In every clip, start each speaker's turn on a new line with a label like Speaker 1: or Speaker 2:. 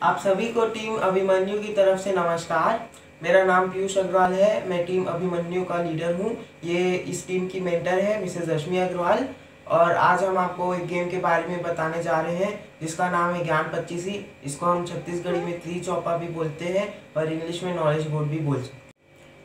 Speaker 1: आप सभी को टीम अभिमन्यु की तरफ से नमस्कार। मेरा नाम पीयूष अग्रवाल है। मैं टीम अभिमन्यु का लीडर हूँ। ये इस टीम की मेंटर है मिसेस रश्मि अग्रवाल। और आज हम आपको एक गेम के बारे में बताने जा रहे हैं जिसका नाम है ज्ञान 25। इसको हम छत्तीसगढ़ी में त्री चौपा भी बोलते हैं और इंग्लिश में नॉलेज बोर्ड भी बोलते हैं।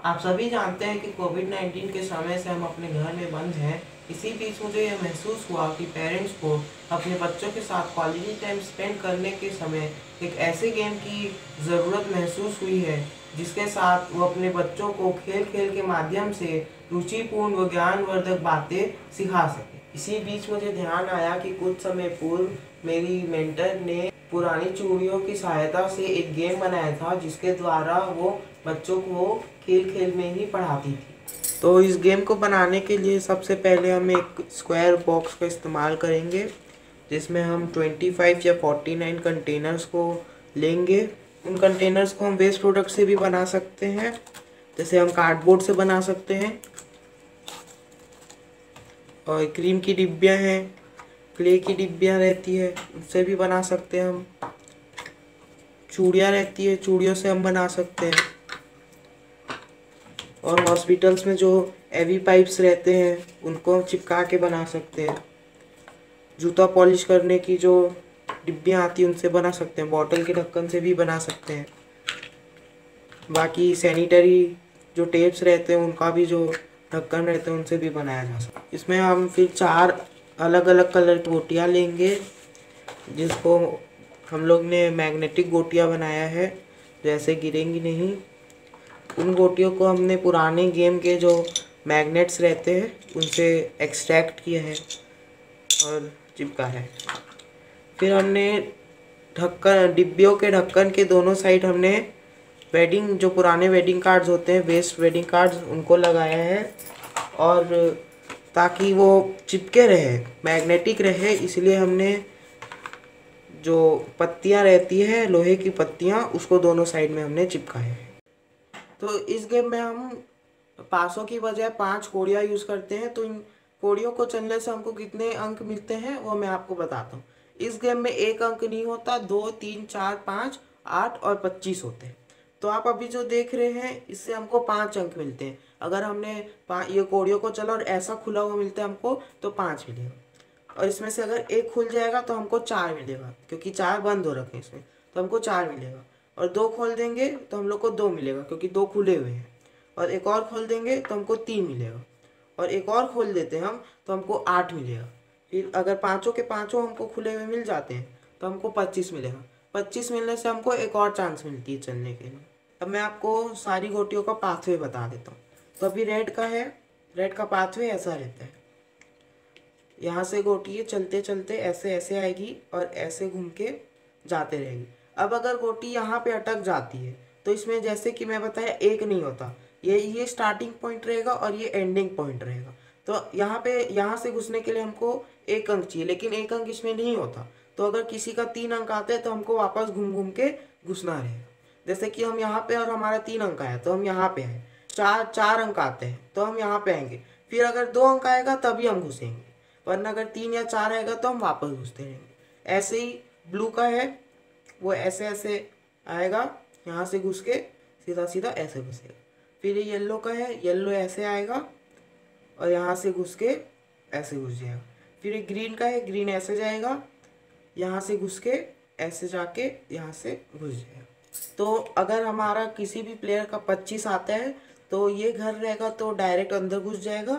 Speaker 1: आप सभी जानते हैं कि कोविड-19 के समय से हम अपने घर में बंद हैं। इसी बीच मुझे यह महसूस हुआ कि पेरेंट्स को अपने बच्चों के साथ क्वालिटी टाइम स्पेंड करने के समय एक ऐसे गेम की ज़रूरत महसूस हुई है जिसके साथ वो अपने बच्चों को खेल खेल के माध्यम से रुचिपूर्ण व ज्ञानवर्धक बातें सिखा सके। इसी बीच मुझे ध्यान आया कि कुछ समय पूर्व मेरी मेंटर ने पुरानी चूड़ियों की सहायता से एक गेम बनाया था जिसके द्वारा वो बच्चों को खेल खेल में ही पढ़ाती थी। तो इस गेम को बनाने के लिए सबसे पहले हम एक स्क्वायर बॉक्स का इस्तेमाल करेंगे जिसमें हम 25 या 49 कंटेनर्स को लेंगे। उन कंटेनर्स को हम वेस्ट प्रोडक्ट से भी बना सकते हैं, जैसे हम कार्डबोर्ड से बना सकते हैं, और क्रीम की डिब्बियाँ हैं, क्ले की डिब्बियाँ रहती है उससे भी बना सकते हैं हम, चूड़ियाँ रहती है चूड़ियों से हम बना सकते हैं, और हॉस्पिटल्स में जो एवी पाइप्स रहते हैं उनको हम चिपका के बना सकते हैं। जूता पॉलिश करने की जो डिब्बियाँ आती हैं उनसे बना सकते हैं, बॉटल के ढक्कन से भी बना सकते हैं। बाकी सैनिटरी जो टेप्स रहते हैं उनका भी जो ढक्कन रहते हैं उनसे भी बनाया जा सकता है। इसमें हम फिर 4 अलग अलग कलर की गोटियाँ लेंगे जिसको हम लोग ने मैग्नेटिक गोटियाँ बनाया है, जैसे गिरेंगी नहीं। उन गोटियों को हमने पुराने गेम के जो मैग्नेट्स रहते हैं उनसे एक्सट्रैक्ट किया है और चिपका है। फिर हमने ढक्कन डिब्बियों के ढक्कन के दोनों साइड हमने वेडिंग जो पुराने वेडिंग कार्ड्स होते हैं, वेस्ट वेडिंग कार्ड्स, उनको लगाया है, और ताकि वो चिपके रहे, मैग्नेटिक रहे, इसलिए हमने जो पत्तियां रहती है लोहे की पत्तियां उसको दोनों साइड में हमने चिपकाया है। तो इस गेम में हम पासों की बजाय 5 कोड़ियाँ यूज़ करते हैं। तो इन कोड़ियों को चलने से हमको कितने अंक मिलते हैं वो मैं आपको बताता हूँ। इस गेम में 1 अंक नहीं होता, 2, 3, 4, 5, 8 और 25 होते हैं। तो आप अभी जो देख रहे हैं इससे हमको 5 अंक मिलते हैं। अगर हमने ये कोड़ियों को चला और ऐसा खुला हुआ मिलता है हमको तो 5 मिलेगा, और इसमें से अगर 1 खुल जाएगा तो हमको 4 मिलेगा, क्योंकि 4 बंद हो रखे हैं इसमें, तो हमको 4 मिलेगा। और 2 खोल देंगे तो हम लोग को 2 मिलेगा क्योंकि 2 खुले हुए हैं, और एक और खोल देंगे तो हमको 3 मिलेगा, और एक और खोल देते हैं हम तो हमको 8 मिलेगा। फिर अगर पाँचों के पाँचों हमको खुले हुए मिल जाते हैं तो हमको 25 मिलेगा। 25 मिलने से हमको एक और चांस मिलती है चलने के लिए। अब मैं आपको सारी गोटियों का पाथवे बता देता हूँ। तो अभी रेड का है, रेड का पाथवे ऐसा रहता है, यहाँ से गोटी चलते चलते ऐसे ऐसे आएगी और ऐसे घूम के जाते रहेगी। अब अगर गोटी यहाँ पे अटक जाती है तो इसमें जैसे कि मैं बताया 1 नहीं होता, ये स्टार्टिंग पॉइंट रहेगा और ये एंडिंग पॉइंट रहेगा। तो यहाँ से घुसने के लिए हमको 1 अंक चाहिए, लेकिन 1 अंक इसमें नहीं होता। तो अगर किसी का 3 अंक आते हैं तो हमको वापस घूम घूम के घुसना रहेगा। जैसे कि हम यहाँ पे और हमारा 3 अंक आया तो हम यहाँ पे आए, 4 अंक आते हैं तो हम यहाँ पे आएंगे, फिर अगर 2 अंक आएगा तभी हम घुसेंगे, वरना अगर 3 या 4 आएगा तो हम वापस घुसते रहेंगे। ऐसे ही ब्लू का है, वो ऐसे ऐसे आएगा, यहाँ से घुस के सीधा सीधा ऐसे घुसेगा। फिर ये येलो का है, येलो ऐसे आएगा और यहाँ से घुस के ऐसे घुस जाएगा। फिर ये ग्रीन का है, ग्रीन ऐसे जाएगा, यहाँ से घुस के ऐसे जाके यहाँ से घुस जाएगा। तो अगर हमारा किसी भी प्लेयर का 25 आता है तो ये घर रहेगा तो डायरेक्ट अंदर घुस जाएगा।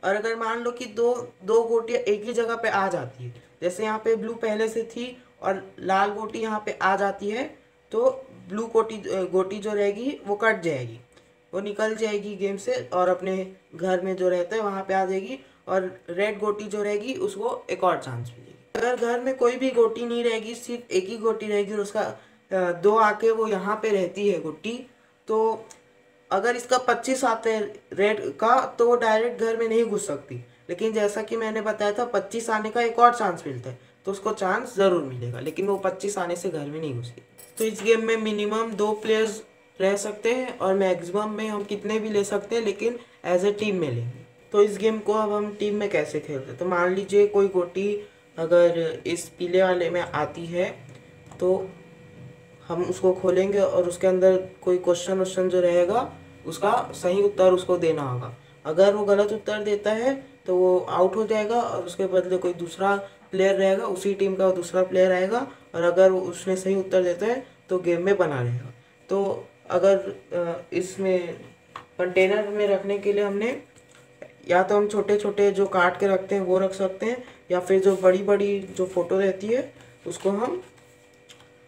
Speaker 1: और अगर मान लो कि दो गोटियाँ एक ही जगह पे आ जाती है, जैसे यहाँ पे ब्लू पहले से थी और लाल गोटी यहाँ पे आ जाती है, तो ब्लू गोटी जो रहेगी वो कट जाएगी, वो निकल जाएगी गेम से और अपने घर में जो रहता है वहाँ पे आ जाएगी, और रेड गोटी जो रहेगी उसको एक और चांस मिलेगी। अगर घर में कोई भी गोटी नहीं रहेगी, सिर्फ एक ही गोटी रहेगी और उसका 2 आके वो यहाँ पे रहती है गोटी, तो अगर इसका 25 आते हैं रेड का तो वो डायरेक्ट घर में नहीं घुस सकती। लेकिन जैसा कि मैंने बताया था 25 आने का एक और चांस मिलता है, तो उसको चांस ज़रूर मिलेगा, लेकिन वो 25 आने से घर में नहीं घुसेगी। तो इस गेम में मिनिमम 2 प्लेयर्स रह सकते हैं और मैक्सिमम में हम कितने भी ले सकते हैं, लेकिन एज ए टीम में लेंगे। तो इस गेम को अब हम टीम में कैसे खेलते हैं, तो मान लीजिए कोई गोटी अगर इस पीले वाले में आती है तो हम उसको खोलेंगे और उसके अंदर कोई क्वेश्चन जो रहेगा उसका सही उत्तर उसको देना होगा। अगर वो गलत उत्तर देता है तो वो आउट हो जाएगा और उसके बदले कोई दूसरा प्लेयर रहेगा, उसी टीम का दूसरा प्लेयर आएगा, और अगर उसने सही उत्तर देता है तो गेम में बना रहेगा। तो अगर इसमें कंटेनर में रखने के लिए हमने या तो हम छोटे छोटे जो काट के रखते हैं वो रख सकते हैं, या फिर जो बड़ी बड़ी जो फोटो रहती है उसको हम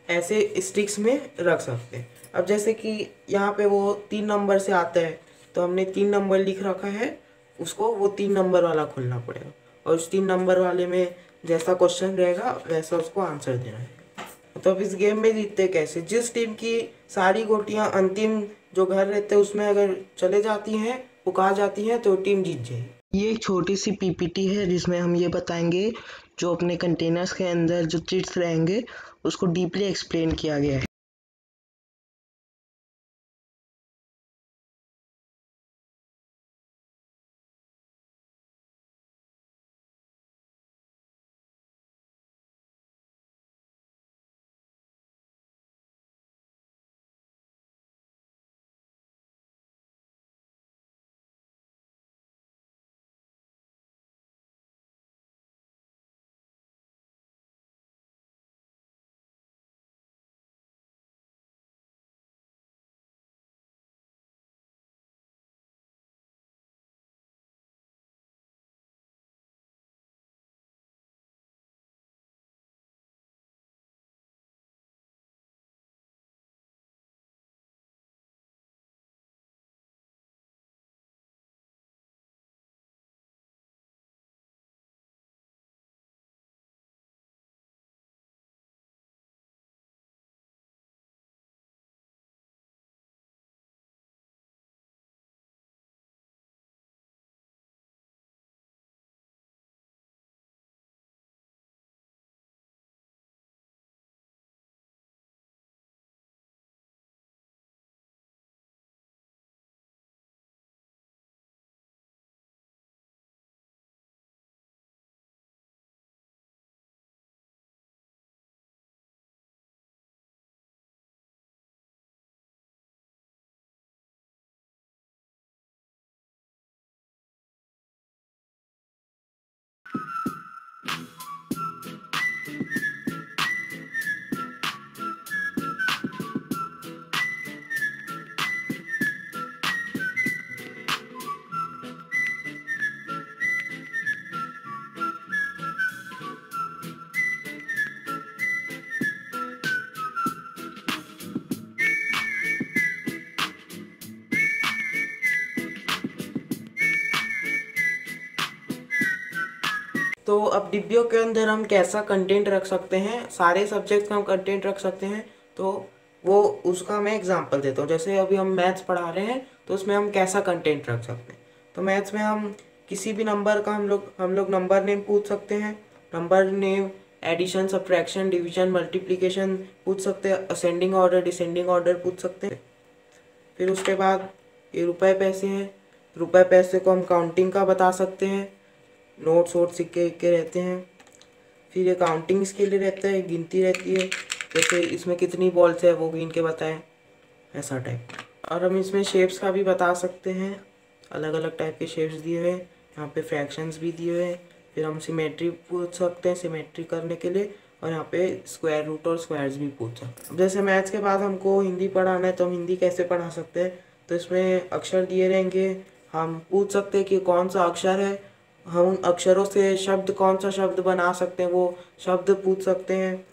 Speaker 1: ऐसे स्टिक्स में रख सकते हैं। अब जैसे कि यहाँ पे वो 3 नंबर से आता है तो हमने 3 नंबर लिख रखा है, उसको वो 3 नंबर वाला खोलना पड़ेगा और उस 3 नंबर वाले में जैसा क्वेश्चन रहेगा वैसा उसको आंसर देना है। तो अब इस गेम में जीतते कैसे? जिस टीम की सारी गोटियां अंतिम जो घर रहते हैं उसमें अगर चले जाती हैं, पुकार जाती हैं, तो टीम जीत जाएगी। ये एक छोटी सी पीपीटी है जिसमें हम ये बताएंगे जो अपने कंटेनर्स के अंदर जो चिट्स रहेंगे उसको डीपली एक्सप्लेन किया गया है। तो अब डिब्बियों के अंदर हम कैसा कंटेंट रख सकते हैं, सारे सब्जेक्ट का हम कंटेंट रख सकते हैं। तो वो उसका मैं एग्जांपल देता हूँ। जैसे अभी हम मैथ्स पढ़ा रहे हैं तो उसमें हम कैसा कंटेंट रख सकते हैं। तो मैथ्स में हम किसी भी नंबर का हम लोग नंबर नेम पूछ सकते हैं। Number name, addition, subtraction, division, multiplication पूछ सकते हैं। असेंडिंग ऑर्डर, डिसेंडिंग ऑर्डर पूछ सकते हैं। फिर उसके बाद ये रुपए पैसे हैं। रुपए पैसे को हम काउंटिंग का बता सकते हैं। नोट्स वोट सिक्के के रहते हैं। फिर ये काउंटिंग्स के लिए रहता है, गिनती रहती है, जैसे इसमें कितनी बॉल्स है वो गिन के बताएं, ऐसा टाइप। और हम इसमें शेप्स का भी बता सकते हैं, अलग अलग टाइप के शेप्स दिए हुए हैं। यहाँ पे फ्रैक्शंस भी दिए हुए हैं। फिर हम सिमेट्री पूछ सकते हैं सिमेट्री करने के लिए, और यहाँ पे स्क्वायर रूट और स्क्वायर्स भी पूछ सकते हैं। अब जैसे मैथ्स के बाद हमको हिंदी पढ़ाना है तो हम हिंदी कैसे पढ़ा सकते हैं। तो इसमें अक्षर दिए रहेंगे, हम पूछ सकते हैं कि कौन सा अक्षर है। हम उन अक्षरों से शब्द, कौन सा शब्द बना सकते हैं वो शब्द पूछ सकते हैं।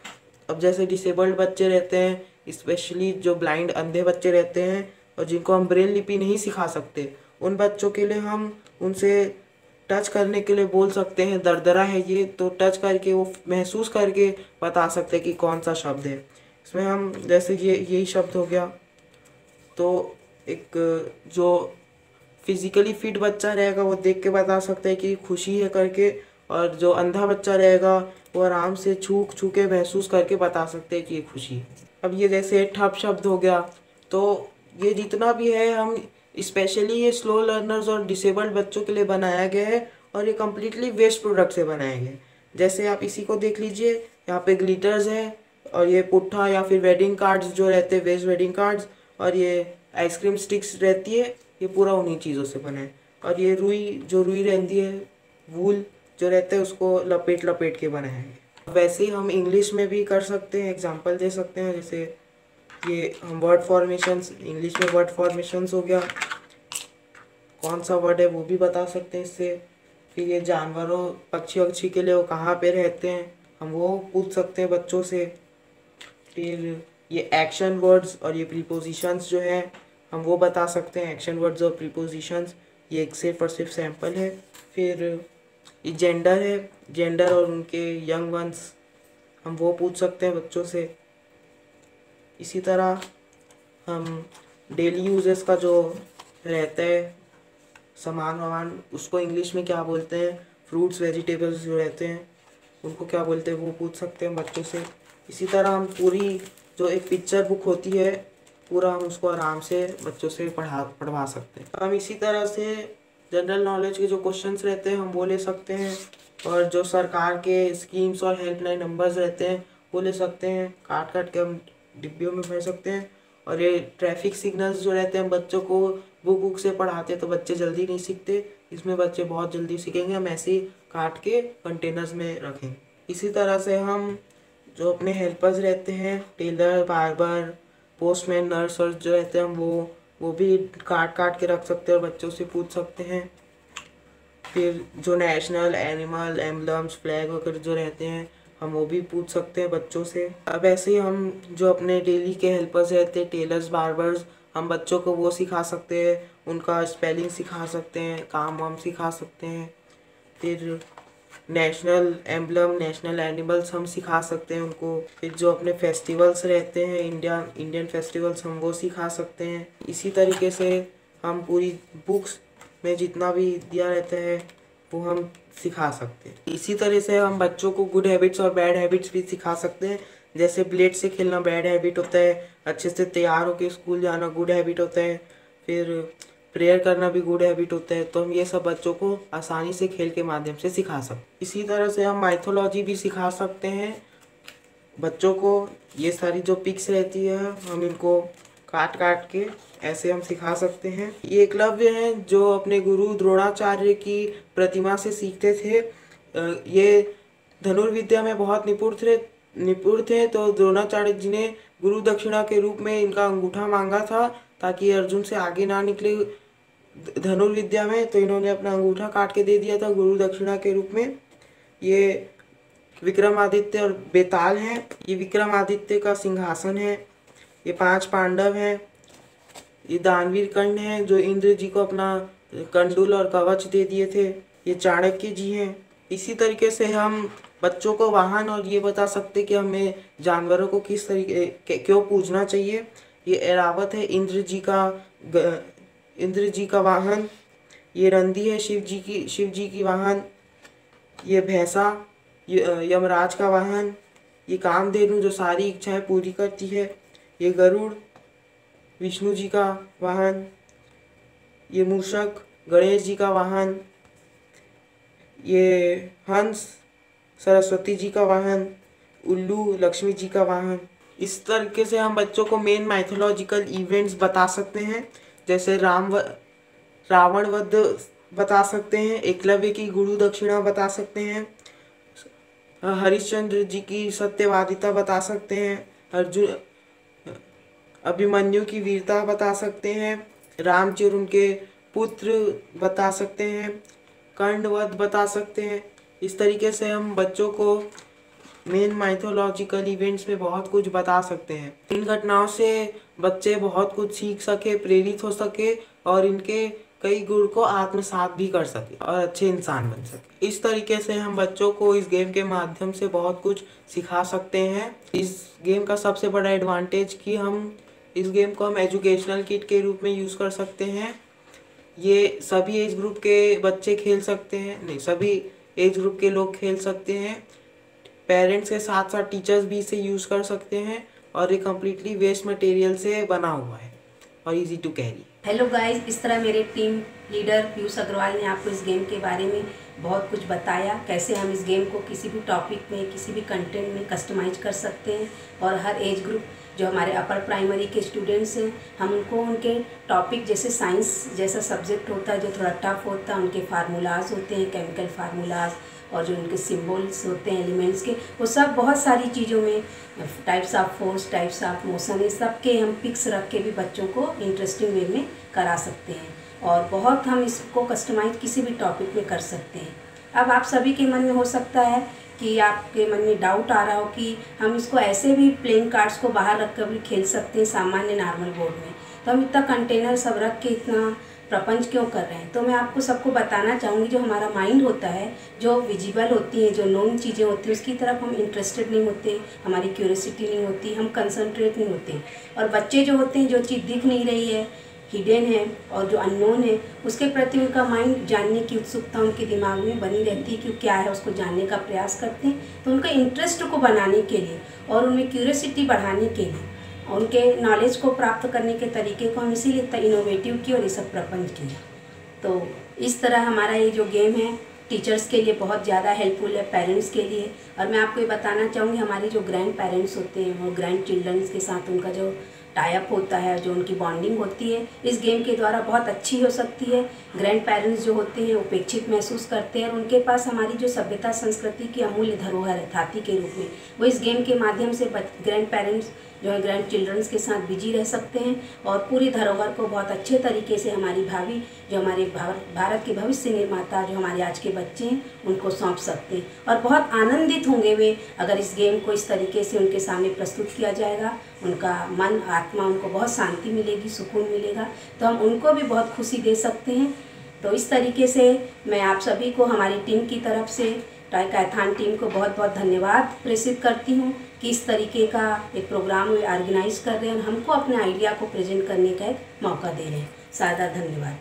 Speaker 1: अब जैसे डिसेबल्ड बच्चे रहते हैं, स्पेशली जो ब्लाइंड अंधे बच्चे रहते हैं और जिनको हम ब्रेल लिपि नहीं सिखा सकते, उन बच्चों के लिए हम उनसे टच करने के लिए बोल सकते हैं, दरदरा है ये, तो टच करके वो महसूस करके बता सकते हैं कि कौन सा शब्द है। इसमें हम जैसे ये यही शब्द हो गया, तो एक जो फिजिकली फिट बच्चा रहेगा वो देख के बता सकता है कि खुशी है करके, और जो अंधा बच्चा रहेगा वो आराम से छू छू के महसूस करके बता सकते हैं कि ये खुशी है। अब ये जैसे ठप शब्द हो गया, तो ये जितना भी है हम स्पेशली ये स्लो लर्नर्स और डिसेबल्ड बच्चों के लिए बनाया गया है, और ये कम्प्लीटली वेस्ट प्रोडक्ट से बनाया गया है। जैसे आप इसी को देख लीजिए, यहाँ पे ग्लिटर्स है, और ये पुट्ठा या फिर वेडिंग कार्ड्स जो रहते हैं, वेज वेडिंग कार्ड्स, और ये आइसक्रीम स्टिक्स रहती है, ये पूरा उन्हीं चीज़ों से बना है। और ये रुई रहती है, वूल जो रहते हैं उसको लपेट लपेट के बनाए हैं। वैसे ही हम इंग्लिश में भी कर सकते हैं, एग्जांपल दे सकते हैं। जैसे ये हम वर्ड फॉर्मेशंस, इंग्लिश में वर्ड फॉर्मेशंस हो गया, कौन सा वर्ड है वो भी बता सकते हैं इससे। फिर ये जानवरों पक्षी वक्षी के लिए वो कहाँ पे रहते हैं, हम वो पूछ सकते हैं बच्चों से। फिर ये एक्शन वर्ड्स और ये प्रीपोजिशंस जो है हम वो बता सकते हैं, एक्शन वर्ड्स और प्रीपोजिशंस। ये एक सिर्फ और सिर्फ सैम्पल है। फिर ये जेंडर है, जेंडर और उनके यंग वंस हम वो पूछ सकते हैं बच्चों से। इसी तरह हम डेली यूजेस का जो रहता है सामान वामान, उसको इंग्लिश में क्या बोलते हैं, फ्रूट्स वेजिटेबल्स जो रहते हैं उनको क्या बोलते हैं वो पूछ सकते हैं बच्चों से। इसी तरह हम पूरी जो एक पिक्चर बुक होती है पूरा हम उसको आराम से बच्चों से पढ़वा सकते हैं। हम इसी तरह से जनरल नॉलेज के जो क्वेश्चंस रहते हैं हम वो ले सकते हैं, और जो सरकार के स्कीम्स और हेल्पलाइन नंबर्स रहते हैं वो ले सकते हैं, काट काट के हम डिब्बियों में भर सकते हैं। और ये ट्रैफिक सिग्नल्स जो रहते हैं बच्चों को बुक से पढ़ाते हैं तो बच्चे जल्दी नहीं सीखते, इसमें बच्चे बहुत जल्दी सीखेंगे। हम ऐसे ही काट के कंटेनर्स में रखेंगे। इसी तरह से हम जो अपने हेल्पर्स रहते हैं, टेलर, बार्बर, पोस्टमैन, नर्स और जो रहते हैं हम वो भी काट काट के रख सकते हैं और बच्चों से पूछ सकते हैं। फिर जो नेशनल एनिमल एम्बलम्स फ्लैग वगैरह जो रहते हैं हम वो भी पूछ सकते हैं बच्चों से। अब ऐसे ही हम जो अपने डेली के हेल्पर्स रहते हैं, टेलर्स, बार्बर्स, हम बच्चों को वो सिखा सकते हैं, उनका स्पेलिंग सिखा सकते हैं, काम वाम सिखा सकते हैं। फिर नेशनल एम्बलम, नेशनल एनिमल्स हम सिखा सकते हैं उनको। फिर जो अपने फेस्टिवल्स रहते हैं इंडियन फेस्टिवल्स हम वो सिखा सकते हैं। इसी तरीके से हम पूरी बुक्स में जितना भी दिया रहता है वो हम सिखा सकते हैं। इसी तरह से हम बच्चों को गुड हैबिट्स और बैड हैबिट्स भी सिखा सकते हैं। जैसे ब्लेड से खेलना बैड हैबिट होता है, अच्छे से तैयार होकर स्कूल जाना गुड हैबिट होता है, फिर प्रेयर करना भी गुड हैबिट होता है। तो हम ये सब बच्चों को आसानी से खेल के माध्यम से सिखा सकते हैं। इसी तरह से हम माइथोलॉजी भी सिखा सकते हैं बच्चों को। ये सारी जो पिक्स रहती है हम इनको काट काट के ऐसे हम सिखा सकते हैं। ये एकलव्य हैं जो अपने गुरु द्रोणाचार्य की प्रतिमा से सीखते थे। ये धनुर्विद्या में बहुत निपुण थे। तो द्रोणाचार्य जी ने गुरु दक्षिणा के रूप में इनका अंगूठा मांगा था ताकि अर्जुन से आगे ना निकले धनुर्विद्या में, तो इन्होंने अपना अंगूठा काट के दे दिया था गुरु दक्षिणा के रूप में। ये विक्रमादित्य और बेताल हैं। ये विक्रमादित्य का सिंहासन है। ये 5 पांडव हैं। ये दानवीर कर्ण हैं जो इंद्र जी को अपना कंडूल और कवच दे दिए थे। ये चाणक्य जी हैं। इसी तरीके से हम बच्चों को वाहन और ये बता सकते कि हमें जानवरों को किस तरीके क्यों पूजना चाहिए। ये ऐरावत है इंद्र जी का वाहन। ये रंदी है शिव जी की वाहन। ये भैंसा यमराज का वाहन। ये कामधेनु जो सारी इच्छाएं पूरी करती है। ये गरुड़ विष्णु जी का वाहन। ये मूषक गणेश जी का वाहन। ये हंस सरस्वती जी का वाहन। उल्लू लक्ष्मी जी का वाहन। इस तरीके से हम बच्चों को मेन माइथोलॉजिकल इवेंट्स बता सकते हैं। जैसे रावण वध बता सकते हैं, एकलव्य की गुरु दक्षिणा बता सकते हैं, हरिश्चंद्र जी की सत्यवादिता बता सकते हैं, अभिमन्यु की वीरता बता सकते हैं, राम जी और उनके पुत्र बता सकते हैं, कर्ण वध बता सकते हैं। इस तरीके से हम बच्चों को मेन माइथोलॉजिकल इवेंट्स में बहुत कुछ बता सकते हैं। इन घटनाओं से बच्चे बहुत कुछ सीख सके, प्रेरित हो सके और इनके कई गुण को आत्मसात भी कर सके और अच्छे इंसान बन सके। इस तरीके से हम बच्चों को इस गेम के माध्यम से बहुत कुछ सिखा सकते हैं। इस गेम का सबसे बड़ा एडवांटेज कि हम इस गेम को हम एजुकेशनल किट के रूप में यूज़ कर सकते हैं। ये सभी एज ग्रुप के बच्चे खेल सकते हैं, नहीं सभी एज ग्रुप के लोग खेल सकते हैं। पेरेंट्स के साथ साथ टीचर्स भी इसे यूज़ कर सकते हैं और ये कम्प्लीटली वेस्ट मटेरियल से बना हुआ है। और easy to carry.
Speaker 2: Hello guys, इस तरह मेरे टीम लीडर पीयूष अग्रवाल ने आपको इस गेम के बारे में बहुत कुछ बताया, कैसे हम इस गेम को किसी भी टॉपिक में, किसी भी कंटेंट में कस्टमाइज कर सकते हैं। और हर एज ग्रुप जो हमारे अपर प्राइमरी के स्टूडेंट्स हैं, हम उनको उनके टॉपिक जैसे साइंस जैसा सब्जेक्ट होता है जो थोड़ा टफ होता है, उनके फार्मूलाज होते हैं, केमिकल फार्मूलाज, और जो उनके सिम्बल्स होते हैं एलिमेंट्स के, वो सब बहुत सारी चीज़ों में, types of force, types of motion, ये सब के हम पिक्स रख के भी बच्चों को इंटरेस्टिंग वे में करा सकते हैं। और बहुत हम इसको कस्टमाइज किसी भी टॉपिक में कर सकते हैं। अब आप सभी के मन में हो सकता है कि आपके मन में डाउट आ रहा हो कि हम इसको ऐसे भी प्लेइंग कार्ड्स को बाहर रख कर भी खेल सकते हैं सामान्य नॉर्मल बोर्ड में, तो हम इतना कंटेनर सब रख के इतना प्रपंच क्यों कर रहे हैं। तो मैं आपको सबको बताना चाहूँगी, जो हमारा माइंड होता है, जो विजिबल होती है, जो नोन चीज़ें होती हैं, उसकी तरफ हम इंटरेस्टेड नहीं होते, हमारी क्यूरियोसिटी नहीं होती, हम कंसंट्रेट नहीं होते। और बच्चे जो होते हैं, जो चीज़ दिख नहीं रही है, हिडन है और जो अननोन है, उसके प्रति उनका माइंड जानने की उत्सुकता उनके दिमाग में बनी रहती है कि क्या है, उसको जानने का प्रयास करते हैं। तो उनका इंटरेस्ट को बनाने के लिए और उनमें क्यूरियोसिटी बढ़ाने के लिए, उनके नॉलेज को प्राप्त करने के तरीके को हम इसीलिए इतना इनोवेटिव किया और ये सब प्रपंच किया। तो इस तरह हमारा ये जो गेम है टीचर्स के लिए बहुत ज़्यादा हेल्पफुल है, पेरेंट्स के लिए। और मैं आपको ये बताना चाहूँगी, हमारे जो ग्रैंड पेरेंट्स होते हैं, वो ग्रैंड चिल्ड्रंस के साथ उनका जो टाइप होता है, जो उनकी बॉन्डिंग होती है, इस गेम के द्वारा बहुत अच्छी हो सकती है। ग्रैंड पेरेंट्स जो होते हैं उपेक्षित महसूस करते हैं और उनके पास हमारी जो सभ्यता संस्कृति की अमूल्य धरोहर है थाती के रूप में, वो इस गेम के माध्यम से ग्रैंड पेरेंट्स जो है ग्रैंड चिल्ड्रंस के साथ बिजी रह सकते हैं और पूरी धरोहर को बहुत अच्छे तरीके से हमारी भावी, जो हमारे भारत के भविष्य निर्माता, जो हमारे आज के बच्चे हैं, उनको सौंप सकते हैं। और बहुत आनंदित होंगे वे अगर इस गेम को इस तरीके से उनके सामने प्रस्तुत किया जाएगा। उनका मन, आत्मा, उनको बहुत शांति मिलेगी, सुकून मिलेगा, तो हम उनको भी बहुत खुशी दे सकते हैं। तो इस तरीके से मैं आप सभी को हमारी टीम की तरफ से, टाइकाथॉन टीम को बहुत बहुत धन्यवाद प्रेषित करती हूँ कि इस तरीके का एक प्रोग्राम वे ऑर्गेनाइज कर रहे हैं और हमको अपने आइडिया को प्रेजेंट करने का एक मौका दे रहे हैं। सादा धन्यवाद।